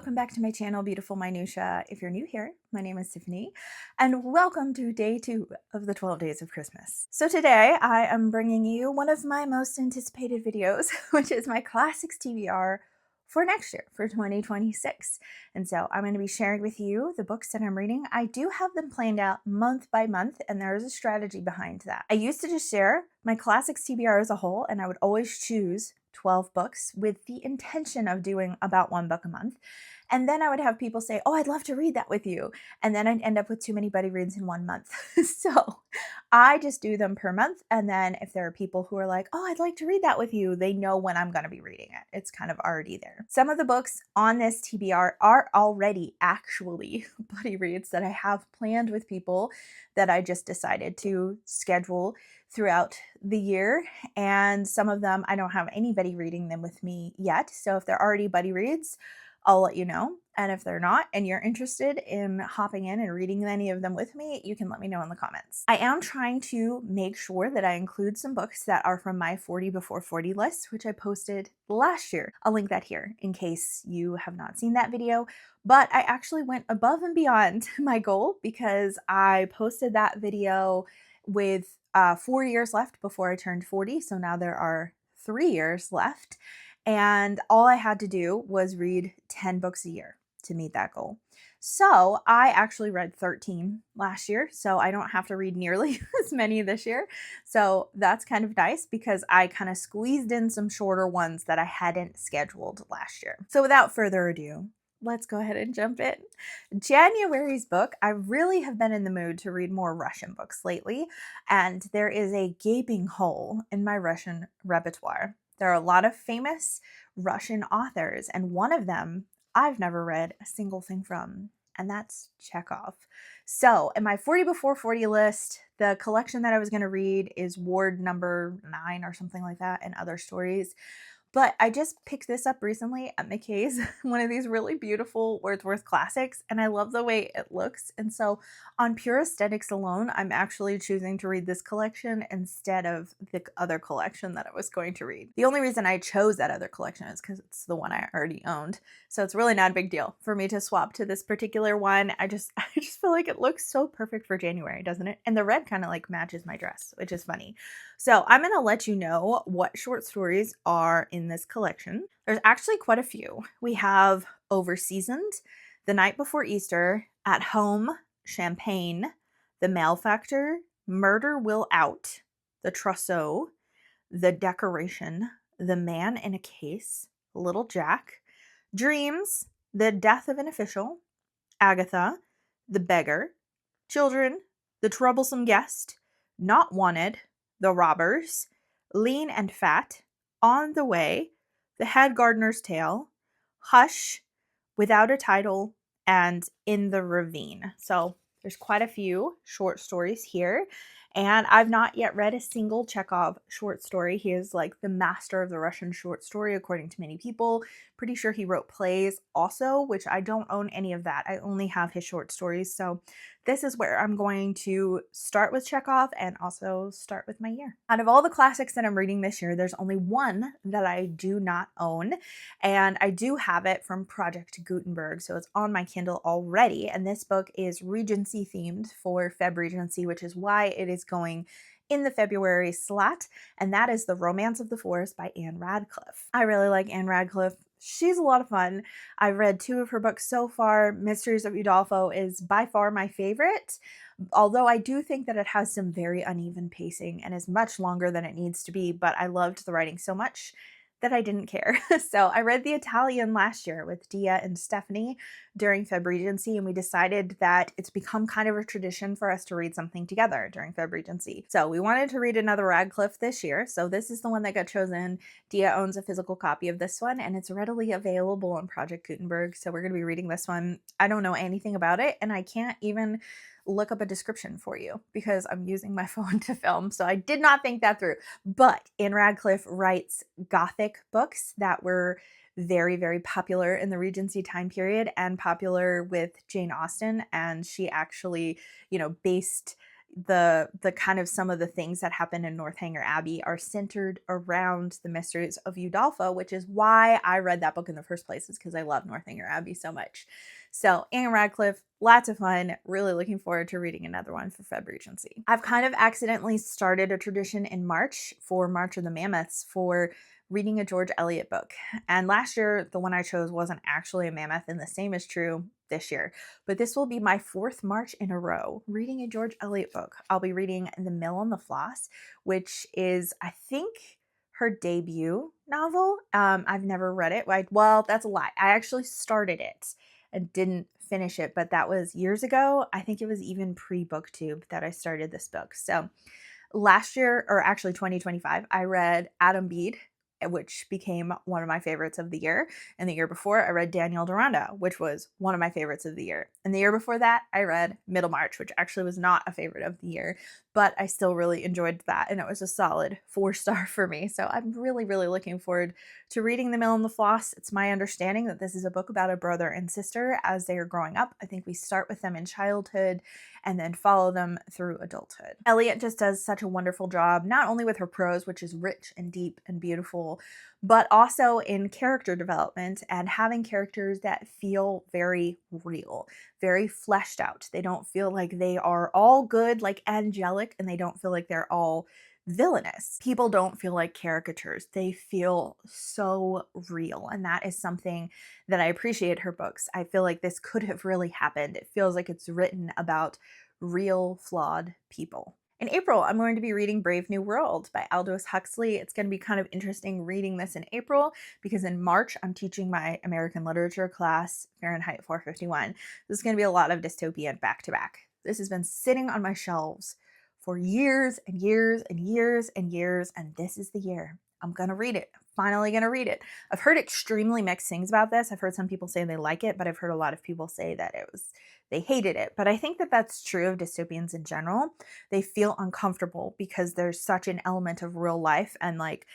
welcome back to my channel, Beautiful Minutia. If you're new here, my name is Tiffany, and welcome to day 2 of the 12 days of Christmas. So today I am bringing you one of my most anticipated videos, which is my classics TBR for next year, for 2026. And so I'm going to be sharing with you the books that I'm reading. I do have them planned out month by month, and there is a strategy behind that. I used to just share my classics TBR as a whole, and I would always choose 12 books with the intention of doing about one book a month. And then I would have people say, oh, I'd love to read that with you. And then I'd end up with too many buddy reads in 1 month. So I just do them per month. And then if there are people who are like, oh, I'd like to read that with you, they know when I'm going to be reading it. It's kind of already there. Some of the books on this TBR are already actually buddy reads that I have planned with people that I just decided to schedule throughout the year. And some of them, I don't have anybody reading them with me yet. So if they're already buddy reads, I'll let you know. And if they're not, and you're interested in hopping in and reading any of them with me, you can let me know in the comments. I am trying to make sure that I include some books that are from my 40 before 40 list, which I posted last year. I'll link that here in case you have not seen that video. But I actually went above and beyond my goal because I posted that video with 4 years left before I turned 40. So now there are 3 years left. And all I had to do was read 10 books a year to meet that goal. So I actually read 13 last year, so I don't have to read nearly as many this year. So that's kind of nice because I kind of squeezed in some shorter ones that I hadn't scheduled last year. So without further ado, let's go ahead and jump in. January's book, I really have been in the mood to read more Russian books lately, and there is a gaping hole in my Russian repertoire. There are a lot of famous Russian authors, and one of them I've never read a single thing from, and that's Chekhov. So in my 40 before 40 list, the collection that I was going to read is Ward number 9 or something like that, and other stories. But I just picked this up recently at McKay's, one of these really beautiful Wordsworth classics, and I love the way it looks. And so on pure aesthetics alone, I'm actually choosing to read this collection instead of the other collection that I was going to read. The only reason I chose that other collection is because it's the one I already owned. So it's really not a big deal for me to swap to this particular one. I just feel like it looks so perfect for January, doesn't it? And the red kind of like matches my dress, which is funny. So I'm going to let you know what short stories are in this collection. There's actually quite a few. We have Overseasoned, The Night Before Easter, At Home, Champagne, The Malefactor, Murder Will Out, The Trousseau, The Decoration, The Man in a Case, Little Jack, Dreams, The Death of an Official, Agatha, The Beggar, Children, The Troublesome Guest, Not Wanted, The Robbers, Lean and Fat, On the Way, The Head Gardener's Tale, Hush, Without a Title, and In the Ravine. So there's quite a few short stories here. And I've not yet read a single Chekhov short story. He is like the master of the Russian short story, according to many people. Pretty sure he wrote plays also, which I don't own any of that. I only have his short stories. So this is where I'm going to start with Chekhov and also start with my year. Out of all the classics that I'm reading this year, there's only one that I do not own. And I do have it from Project Gutenberg. So it's on my Kindle already. And this book is Regency themed for Feb Regency, which is why it is going in the February slot, and that is The Romance of the Forest by Anne Radcliffe. I really like Anne Radcliffe. She's a lot of fun. I've read 2 of her books so far. Mysteries of Udolpho is by far my favorite, although I do think that it has some very uneven pacing and is much longer than it needs to be, but I loved the writing so much that I didn't care. So I read The Italian last year with Dia and Stephanie during Feb Regency, and we decided that it's become kind of a tradition for us to read something together during Feb Regency. So we wanted to read another Radcliffe this year, so this is the one that got chosen. Dia owns a physical copy of this one, and it's readily available on Project Gutenberg, so we're going to be reading this one. I don't know anything about it, and I can't even look up a description for you because I'm using my phone to film, so I did not think that through. But Anne Radcliffe writes Gothic books that were very, very popular in the Regency time period and popular with Jane Austen, and she actually, based the kind of some of the things that happen in Northanger Abbey are centered around the mysteries of Udolpho, which is why I read that book in the first place, is because I love Northanger Abbey so much. So Anne Radcliffe, lots of fun. Really looking forward to reading another one for Feb Regency. I've kind of accidentally started a tradition in March for March of the Mammoths for reading a George Eliot book. And last year, the one I chose wasn't actually a mammoth, and the same is true this year. But this will be my 4th March in a row reading a George Eliot book. I'll be reading The Mill on the Floss, which is, I think, her debut novel. I've never read it. Well, that's a lie. I actually started it and didn't finish it, but that was years ago. I think it was even pre-BookTube that I started this book. So last year, or actually 2025, I read Adam Bede, which became one of my favorites of the year. And the year before, I read Daniel Deronda, which was one of my favorites of the year. And the year before that, I read Middlemarch, which actually was not a favorite of the year, but I still really enjoyed that. And it was a solid 4-star for me. So I'm really, really looking forward to reading The Mill and the Floss. It's my understanding that this is a book about a brother and sister as they are growing up. I think we start with them in childhood and then follow them through adulthood. Eliot just does such a wonderful job, not only with her prose, which is rich and deep and beautiful, but also in character development and having characters that feel very real, very fleshed out. They don't feel like they are all good, like angelic, and they don't feel like they're all villainous. People don't feel like caricatures. They feel so real. And that is something that I appreciate her books. I feel like this could have really happened. It feels like it's written about real, flawed people. In April, I'm going to be reading Brave New World by Aldous Huxley. It's going to be kind of interesting reading this in April because in March, I'm teaching my American literature class, Fahrenheit 451. This is going to be a lot of dystopian back to back. This has been sitting on my shelves for years and years and years and years, and this is the year. I'm going to read it. I'm finally going to read it. I've heard extremely mixed things about this. I've heard some people say they like it, but I've heard a lot of people say that they hated it. But I think that that's true of dystopians in general. They feel uncomfortable because there's such an element of real life, and like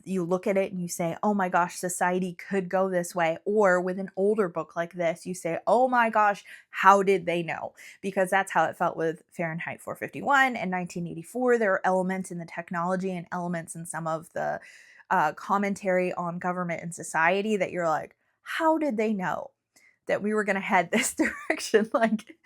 you look at it and you say, oh my gosh, society could go this way. Or with an older book like this, you say, oh my gosh, how did they know? Because that's how it felt with Fahrenheit 451 and 1984. There are elements in the technology and elements in some of the commentary on government and society that you're like, how did they know that we were going to head this direction like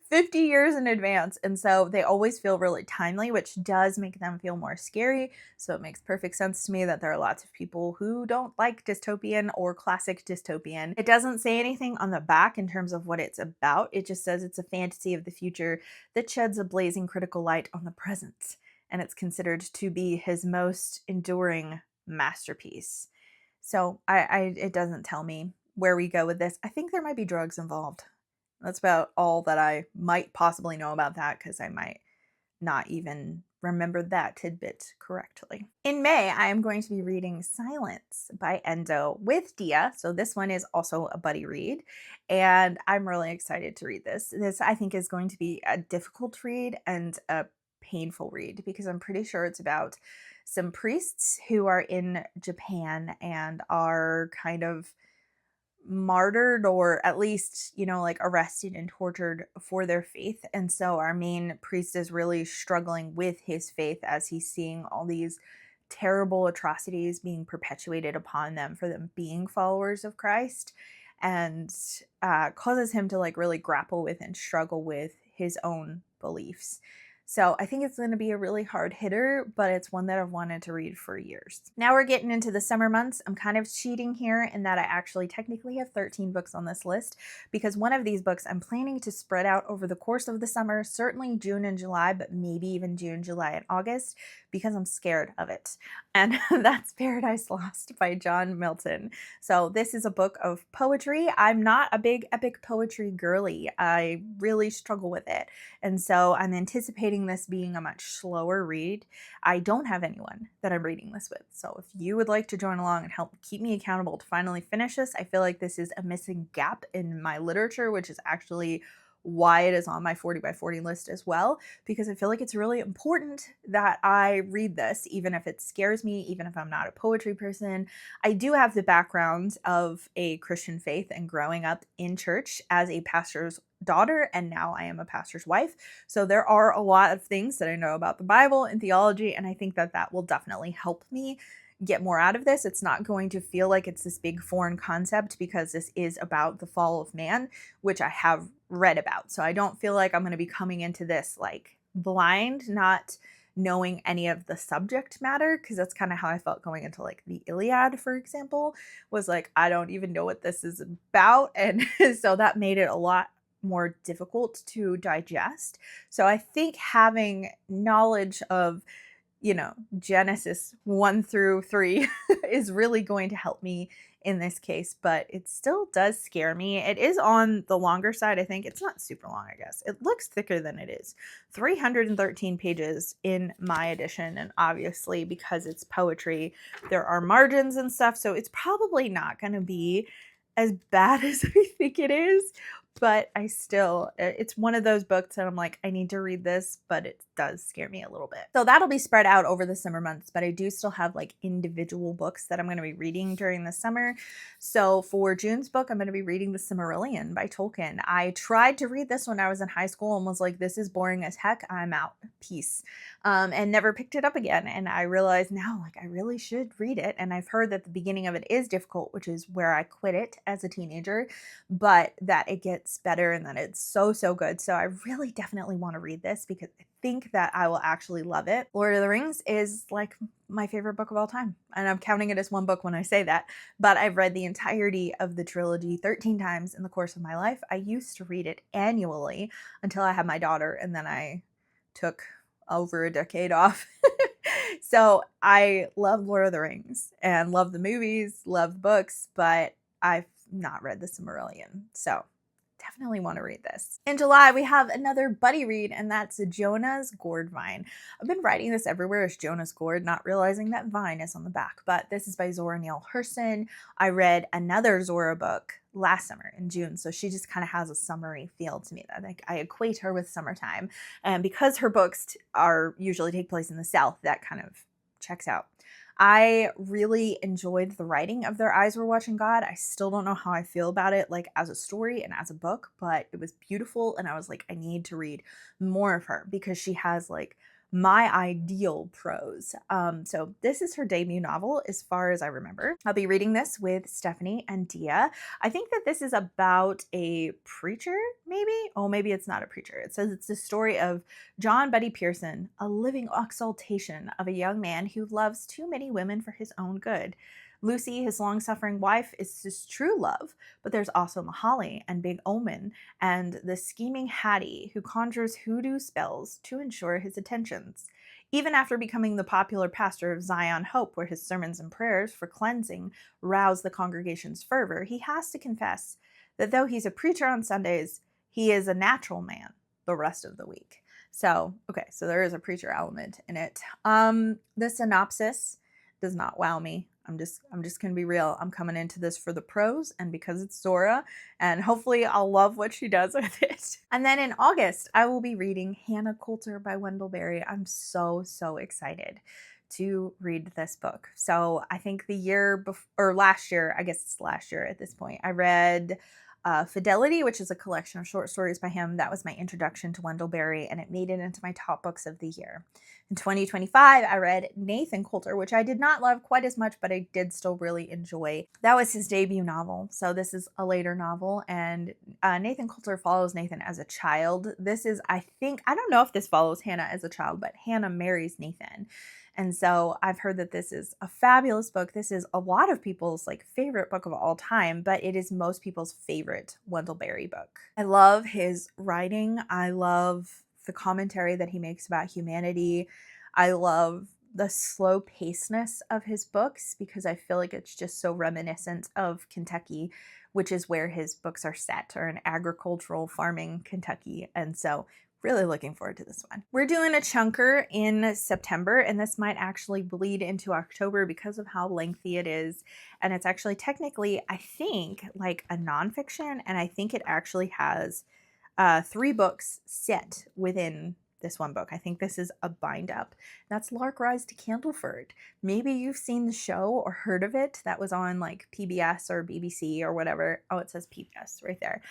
50 years in advance? And so they always feel really timely, which does make them feel more scary. So it makes perfect sense to me that there are lots of people who don't like dystopian or classic dystopian. It doesn't say anything on the back in terms of what it's about. It just says it's a fantasy of the future that sheds a blazing critical light on the present. And it's considered to be his most enduring masterpiece. So it doesn't tell me where we go with this. I think there might be drugs involved. That's about all that I might possibly know about that, because I might not even remember that tidbit correctly. In May, I am going to be reading Silence by Endo with Dia. So this one is also a buddy read, and I'm really excited to read this. This, I think, is going to be a difficult read and a painful read because I'm pretty sure it's about some priests who are in Japan and are kind of martyred, or at least, like arrested and tortured for their faith. And so our main priest is really struggling with his faith as he's seeing all these terrible atrocities being perpetuated upon them for them being followers of Christ, and causes him to like really grapple with and struggle with his own beliefs. So I think it's going to be a really hard hitter, but it's one that I've wanted to read for years. Now we're getting into the summer months. I'm kind of cheating here in that I actually technically have 13 books on this list, because one of these books I'm planning to spread out over the course of the summer, certainly June and July, but maybe even June, July, and August, because I'm scared of it. And that's Paradise Lost by John Milton. So this is a book of poetry. I'm not a big epic poetry girly. I really struggle with it. And so I'm anticipating this being a much slower read. I don't have anyone that I'm reading this with. So if you would like to join along and help keep me accountable to finally finish this, I feel like this is a missing gap in my literature, which is actually why it is on my 40 by 40 list as well, because I feel like it's really important that I read this, even if it scares me, even if I'm not a poetry person. I do have the background of a Christian faith and growing up in church as a pastor's daughter, and now I am a pastor's wife. So there are a lot of things that I know about the Bible and theology, and I think that that will definitely help me get more out of this. It's not going to feel like it's this big foreign concept because this is about the fall of man, which I have read about. So I don't feel like I'm going to be coming into this like blind, not knowing any of the subject matter, because that's kind of how I felt going into like the Iliad, for example, was like, I don't even know what this is about. And so that made it a lot more difficult to digest. So I think having knowledge of Genesis 1 through 3 is really going to help me in this case, but it still does scare me. It is on the longer side, I think. It's not super long, I guess. It looks thicker than it is. 313 pages in my edition, and obviously because it's poetry, there are margins and stuff, so it's probably not going to be as bad as I think it is. But it's one of those books that I'm like, I need to read this, but it does scare me a little bit. So that'll be spread out over the summer months, but I do still have like individual books that I'm going to be reading during the summer. So for June's book, I'm going to be reading The Silmarillion by Tolkien. I tried to read this when I was in high school and was like, this is boring as heck. I'm out. Peace. And never picked it up again. And I realized now, like, I really should read it. And I've heard that the beginning of it is difficult, which is where I quit it as a teenager, but that it gets better and that it's so, so good. So I really definitely want to read this because I think that I will actually love it. Lord of the Rings is like my favorite book of all time. And I'm counting it as one book when I say that, but I've read the entirety of the trilogy 13 times in the course of my life. I used to read it annually until I had my daughter, and then I took over a decade off. So I love Lord of the Rings and love the movies, love the books, but I've not read The Silmarillion. So definitely want to read this. In July, we have another buddy read, and that's Jonah's Gourd Vine. I've been writing this everywhere as Jonah's Gourd, not realizing that Vine is on the back, but this is by Zora Neale Hurston. I read another Zora book last summer in June, so she just kind of has a summery feel to me that I equate her with summertime, and because her books usually take place in the South, that kind of checks out. I really enjoyed the writing of Their Eyes Were Watching God. I still don't know how I feel about it, like as a story and as a book, but it was beautiful. And I was like, I need to read more of her because she has like my ideal prose. So this is her debut novel as far as I remember. I'll be reading this with Stephanie and Dia. I think that this is about a preacher, maybe? Oh, maybe it's not a preacher. It says it's the story of John Buddy Pearson, a living exaltation of a young man who loves too many women for his own good. Lucy, his long-suffering wife, is his true love, but there's also Mahali and Big Omen and the scheming Hattie who conjures hoodoo spells to ensure his attentions. Even after becoming the popular pastor of Zion Hope, where his sermons and prayers for cleansing rouse the congregation's fervor, he has to confess that though he's a preacher on Sundays, he is a natural man the rest of the week. So there is a preacher element in it. The synopsis does not wow me. I'm just going to be real. I'm coming into this for the prose and because it's Zora, and hopefully I'll love what she does with it. And then in August, I will be reading Hannah Coulter by Wendell Berry. I'm so, so excited to read this book. So I think last year, I guess it's last year at this point, I read Fidelity, which is a collection of short stories by him. That was my introduction to Wendell Berry, and it made it into my top books of the year. In 2025, I read Nathan Coulter, which I did not love quite as much, but I did still really enjoy. That was his debut novel, so this is a later novel, and Nathan Coulter follows Nathan as a child. This is, I don't know if this follows Hannah as a child, but Hannah marries Nathan. And so I've heard that this is a fabulous book. This is a lot of people's like favorite book of all time, but it is most people's favorite Wendell Berry book. I love his writing. I love the commentary that he makes about humanity. I love the slow pacedness of his books because I feel like it's just so reminiscent of Kentucky, which is where his books are set, or an agricultural farming Kentucky. And so really looking forward to this one. We're doing a chunker in September, and this might actually bleed into October because of how lengthy it is. And it's actually technically, I think, like a nonfiction, and I think it actually has three books set within this one book. I think this is a bind up. That's Lark Rise to Candleford. Maybe you've seen the show or heard of it. That was on like PBS or BBC or whatever. Oh, it says PBS right there.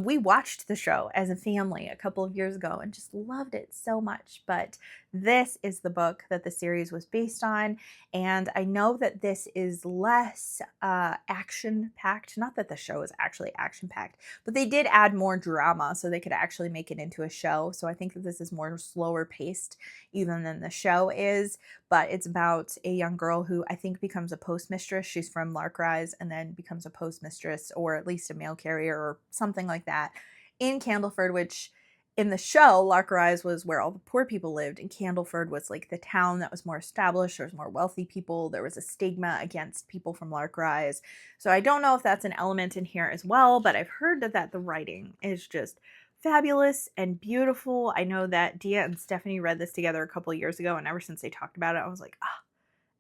We watched the show as a family a couple of years ago and just loved it so much. But this is the book that the series was based on. And I know that this is less action-packed. Not that the show is actually action-packed, but they did add more drama so they could actually make it into a show. So I think that this is more slower paced even than the show is. But it's about a young girl who I think becomes a postmistress. She's from Lark Rise and then becomes a postmistress, or at least a mail carrier or something like that, in Candleford, which in the show, Lark Rise was where all the poor people lived, and Candleford was like the town that was more established. There was more wealthy people. There was a stigma against people from Lark Rise. So I don't know if that's an element in here as well, but I've heard that the writing is just fabulous and beautiful. I know that Dia and Stephanie read this together a couple of years ago, and ever since they talked about it, I was like, ah,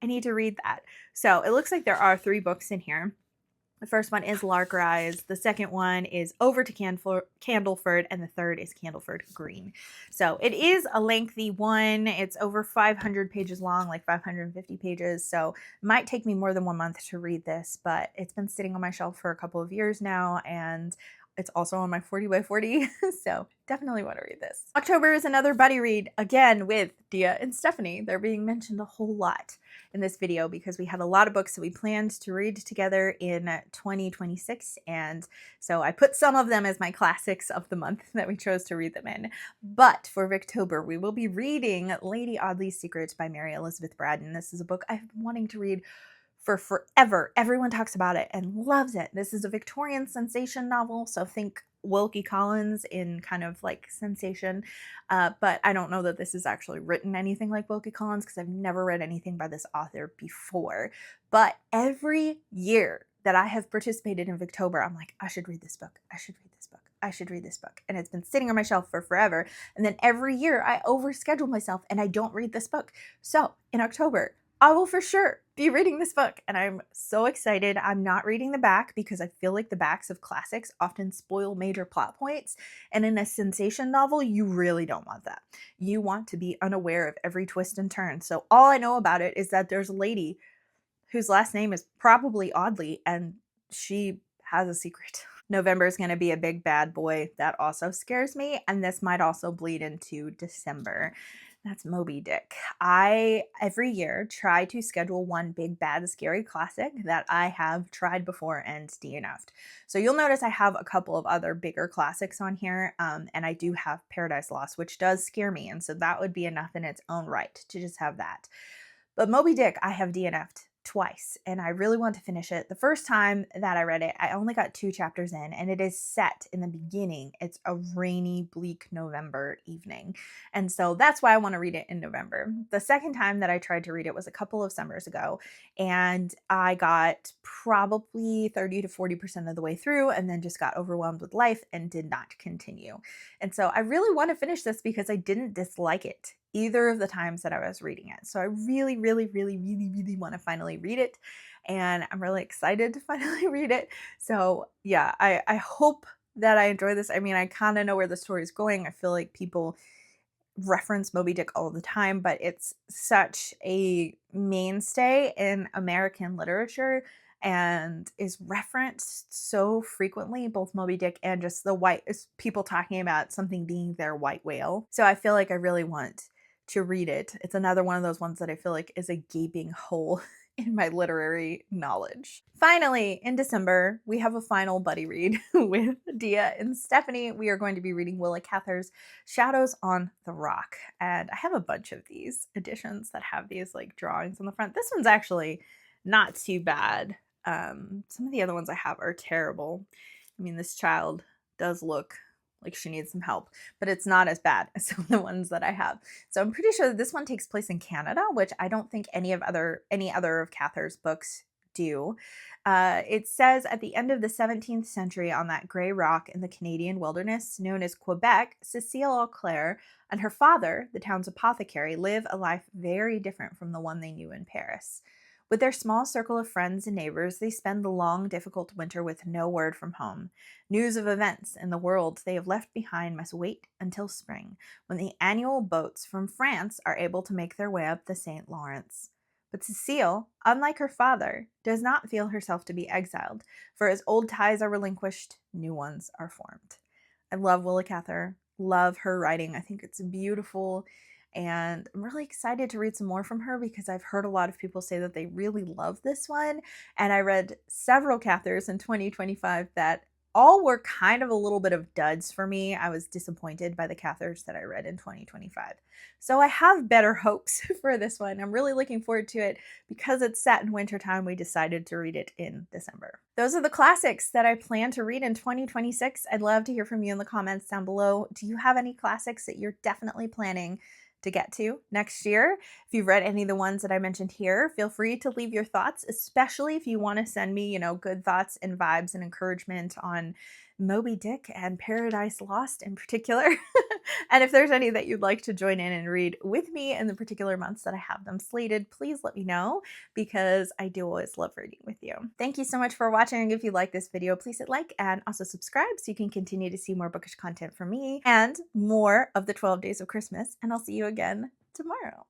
I need to read that. So it looks like there are three books in here. The first one is Lark Rise. The second one is Over to Candleford, and the third is Candleford Green. So it is a lengthy one. It's over 500 pages long, like 550 pages. So it might take me more than 1 month to read this, but it's been sitting on my shelf for a couple of years now, and it's also on my 40 by 40, so definitely want to read this. October is another buddy read, again with Dia and Stephanie. They're being mentioned a whole lot in this video because we had a lot of books that we planned to read together in 2026, and so I put some of them as my classics of the month that we chose to read them in. But for Victober, we will be reading Lady Audley's Secret by Mary Elizabeth Braddon. This is a book I've been wanting to read for forever. Everyone talks about it and loves it. This is a Victorian sensation novel, so think Wilkie Collins in kind of like sensation, but I don't know that this is actually written anything like Wilkie Collins because I've never read anything by this author before. But every year that I have participated in Victober, I'm like, I should read this book. I should read this book. I should read this book. And it's been sitting on my shelf for forever. And then every year I overschedule myself and I don't read this book. So in October, I will for sure be reading this book, and I'm so excited. I'm not reading the back because I feel like the backs of classics often spoil major plot points, and in a sensation novel, you really don't want that. You want to be unaware of every twist and turn. So all I know about it is that there's a lady whose last name is probably Audley, and she has a secret. November is going to be a big bad boy. That also scares me, and this might also bleed into December. That's Moby Dick. I, every year, try to schedule one big, bad, scary classic that I have tried before and DNF'd. So you'll notice I have a couple of other bigger classics on here, and I do have Paradise Lost, which does scare me, and so that would be enough in its own right to just have that. But Moby Dick, I have DNF'd twice, and I really want to finish it. The first time that I read it, I only got 2 chapters in, and it is set in the beginning. It's a rainy, bleak November evening, and so that's why I want to read it in November. The second time that I tried to read it was a couple of summers ago, and I got probably 30 to 40% of the way through, and then just got overwhelmed with life and did not continue. And so I really want to finish this because I didn't dislike it either of the times that I was reading it. So I really, really, really, really, really want to finally read it. And I'm really excited to finally read it. So yeah, I hope that I enjoy this. I mean, I kind of know where the story is going. I feel like people reference Moby Dick all the time, but it's such a mainstay in American literature and is referenced so frequently, both Moby Dick and just the white people talking about something being their white whale. So I feel like I really want to read it. It's another one of those ones that I feel like is a gaping hole in my literary knowledge. Finally, in December, we have a final buddy read with Dia and Stephanie. We are going to be reading Willa Cather's Shadows on the Rock. And I have a bunch of these editions that have these like drawings on the front. This one's actually not too bad. Some of the other ones I have are terrible. I mean, this child does look like she needs some help, but it's not as bad as some of the ones that I have. So I'm pretty sure that this one takes place in Canada, which I don't think any other of Cather's books do. It says at the end of the 17th century, on that gray rock in the Canadian wilderness known as Quebec, Cecile Auclair and her father, the town's apothecary, live a life very different from the one they knew in Paris. With their small circle of friends and neighbors, they spend the long, difficult winter with no word from home. News of events in the world they have left behind must wait until spring, when the annual boats from France are able to make their way up the St. Lawrence. But Cecile, unlike her father, does not feel herself to be exiled, for as old ties are relinquished, new ones are formed. I love Willa Cather, love her writing. I think it's beautiful, and I'm really excited to read some more from her because I've heard a lot of people say that they really love this one, and I read several Cathers in 2025 that all were kind of a little bit of duds for me. I was disappointed by the Cathers that I read in 2025. So I have better hopes for this one. I'm really looking forward to it. Because it's set in wintertime, we decided to read it in December. Those are the classics that I plan to read in 2026. I'd love to hear from you in the comments down below. Do you have any classics that you're definitely planning to get to next year? If you've read any of the ones that I mentioned here, feel free to leave your thoughts, especially if you want to send me, good thoughts and vibes and encouragement on Moby Dick and Paradise Lost in particular. And if there's any that you'd like to join in and read with me in the particular months that I have them slated, please let me know, because I do always love reading with you. Thank you so much for watching. If you like this video, please hit like and also subscribe so you can continue to see more bookish content from me and more of the 12 Days of Christmas. And I'll see you again tomorrow.